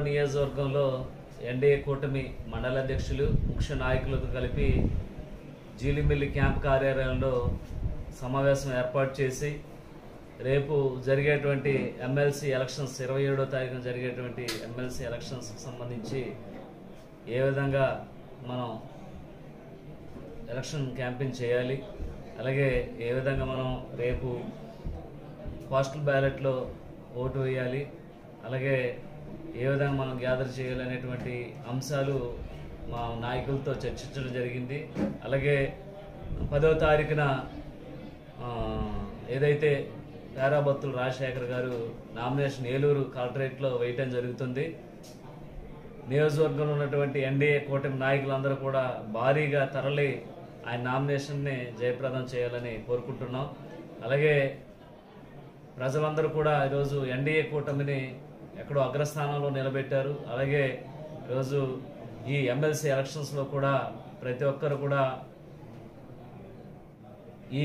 పోలవరం నియోజకవర్గంలో ఎన్డీఏ కూటమి మండల అధ్యక్షులు ముఖ్య నాయకులతో కలిపి జీలిమిల్లి క్యాంప్ కార్యాలయంలో సమావేశం ఏర్పాటు చేసి రేపు జరిగేటువంటి ఎమ్మెల్సీ ఎలక్షన్స్ 27వ తారీఖున జరిగేటువంటి ఎమ్మెల్సీ ఎలక్షన్స్కి సంబంధించి ఏ విధంగా మనం ఎలక్షన్ క్యాంపెయిన్ చేయాలి, అలాగే ఏ విధంగా మనం రేపు పోస్టల్ బ్యాలెట్లో ఓటు వేయాలి, అలాగే ఏ విధంగా మనం గ్యాదర్ చేయాలి అనేటువంటి అంశాలు మా నాయకులతో చర్చించడం జరిగింది. అలాగే 10వ తారీఖున ఏదైతే పేరాబత్తుల రాజశేఖర్ గారు నామినేషన్ ఏలూరు కలెక్టరేట్లో వేయటం జరుగుతుంది. నియోజకవర్గంలో ఉన్నటువంటి ఎన్డీఏ కూటమి నాయకులందరూ కూడా భారీగా తరలి ఆయన నామినేషన్ని జయప్రదం చేయాలని కోరుకుంటున్నాం. అలాగే ప్రజలందరూ కూడా ఈరోజు ఎన్డీఏ కూటమిని ఎక్కడో అగ్రస్థానంలో నిలబెట్టారు. అలాగే ఈరోజు ఈ ఎమ్మెల్సీ ఎలక్షన్స్లో కూడా ప్రతి ఒక్కరు కూడా ఈ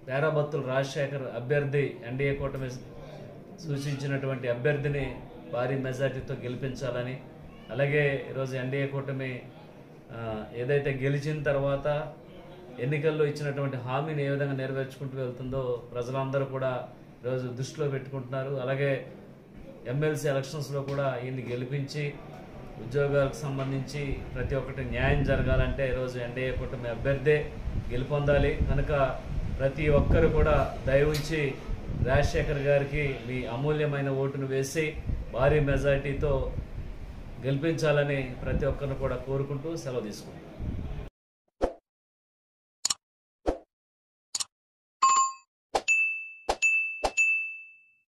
పేరాబత్తుల రాజశేఖర్ అభ్యర్థి ఎన్డీఏ కూటమి సూచించినటువంటి అభ్యర్థిని భారీ మెజార్టీతో గెలిపించాలని, అలాగే ఈరోజు ఎన్డీఏ కూటమి ఏదైతే గెలిచిన తర్వాత ఎన్నికల్లో ఇచ్చినటువంటి హామీని ఏ విధంగా నెరవేర్చుకుంటూ వెళ్తుందో ప్రజలందరూ కూడా ఈరోజు దృష్టిలో పెట్టుకుంటున్నారు. అలాగే ఎమ్మెల్సీ ఎలక్షన్స్లో కూడా ఈయన్ని గెలిపించి ఉద్యోగాలకు సంబంధించి ప్రతి ఒక్కటి న్యాయం జరగాలంటే ఈరోజు ఎన్డీఏ కూటమి అభ్యర్థే గెలుపొందాలి. కనుక ప్రతి ఒక్కరు కూడా దయ ఉంచి రాజశేఖర్ గారికి మీ అమూల్యమైన ఓటును వేసి భారీ మెజార్టీతో గెలిపించాలని ప్రతి ఒక్కరిని కూడా కోరుకుంటూ సెలవు తీసుకుంటాం.